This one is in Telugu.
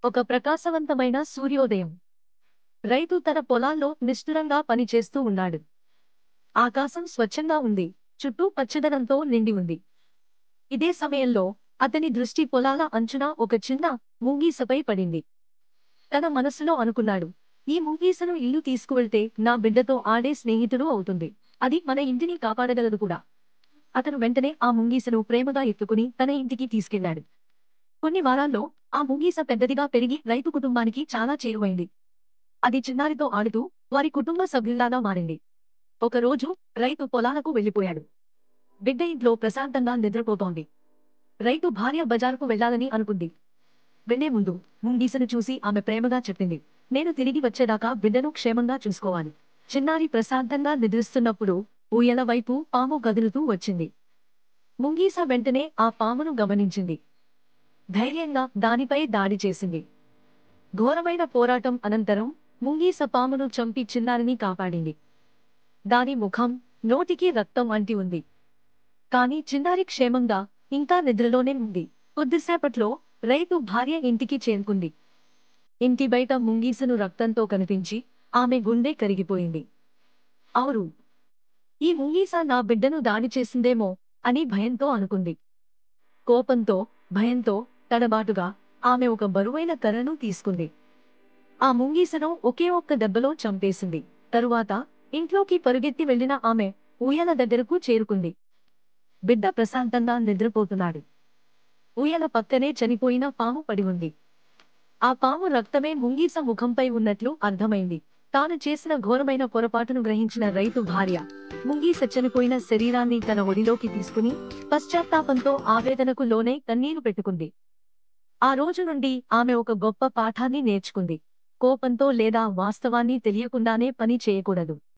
ఒక ప్రకాశవంతమైన సూర్యోదయం. రైతు తన పొలాల్లో నిష్ఠురంగా పనిచేస్తూ ఉన్నాడు. ఆకాశం స్వచ్ఛంగా ఉంది. చుట్టూ పచ్చదనంతో నిండి ఉంది. ఇదే సమయంలో అతని దృష్టి పొలాల అంచున ఒక చిన్న ముంగీసపై పడింది. తన మనసులో అనుకున్నాడు. ఈ ముంగీసను ఇల్లు తీసుకువెళ్తే నా బిడ్డతో ఆడే స్నేహితుడు అవుతుంది. అది మన ఇంటిని కాపాడగలదు కూడా. అతను వెంటనే ఆ ముంగీసను ప్రేమగా ఎత్తుకుని తన ఇంటికి తీసుకెళ్లాడు. కొన్ని వారాల్లో ఆ ముంగీస పెద్దదిగా పెరిగి రైతు కుటుంబానికి చాలా చేరువైంది. అది చిన్నారితో ఆడుతూ వారి కుటుంబ సభ్యుల్లాగా మారింది. ఒకరోజు రైతు పొలాలకు వెళ్లిపోయాడు. బిడ్డ ఇంట్లో ప్రశాంతంగా నిద్రపోతోంది. రైతు భార్య బజారుకు వెళ్లాలని అనుకుంది. వెళ్లే ముందు ముంగీసను చూసి ఆమె ప్రేమగా చెప్పింది. నేను తిరిగి వచ్చేదాకా బిడ్డను క్షేమంగా చూసుకోవాలి. చిన్నారి ప్రశాంతంగా నిద్రిస్తున్నప్పుడు ఊయల వైపు పాము కదులుతూ వచ్చింది. ముంగీస వెంటనే ఆ పామును గమనించింది. ధైర్యంగా దానిపై దాడి చేసింది. ఘోరమైన పోరాటం అనంతరం ముంగీస పామును చంపి చిన్నారిని కాపాడింది. దాని ముఖం, నోటికి రక్తం అంటి ఉంది. కాని చిన్నారి క్షేమంగా ఇంకా నిద్రలోనే ఉంది. కొద్దిసేపట్లో రైతు భార్య ఇంటికి చేరుకుంది. ఇంటి బయట ముంగీసను రక్తంతో కనిపించి ఆమె గుండె కరిగిపోయింది. అవును, ఈ ముంగీస నా బిడ్డను దాడి చేసిందేమో అని భయంతో అనుకుంది. కోపంతో, భయంతో తడబాటుగా ఆమె ఒక బరువైన కర్రను తీసుకుంది. ఆ ముంగీసను ఒకే ఒక్క దెబ్బలో చంపేసింది. తరువాత ఇంట్లోకి పరుగెత్తి వెళ్లిన ఆమె ఊయల దగ్గరకు చేరుకుంది. బిడ్డ ప్రశాంతంగా నిద్రపోతున్నాడు. ఊయల పక్కనే చనిపోయిన పాము పడి ఉంది. ఆ పాము రక్తమే ముంగీస ముఖంపై ఉన్నట్లు అర్థమైంది. తాను చేసిన ఘోరమైన పొరపాటును గ్రహించిన రైతు భార్య ముంగీస చనిపోయిన శరీరాన్ని తన ఒడిలోకి తీసుకుని పశ్చాత్తాపంతో ఆవేదనకు లోనై కన్నీరు పెట్టుకుంది. ఆ రోజు నుండి ఆమె ఒక గొప్ప పాఠాన్ని నేర్చుకుంది. కోపంతో లేదా వాస్తవాన్ని తెలియకుండానే పని చేయకూడదు.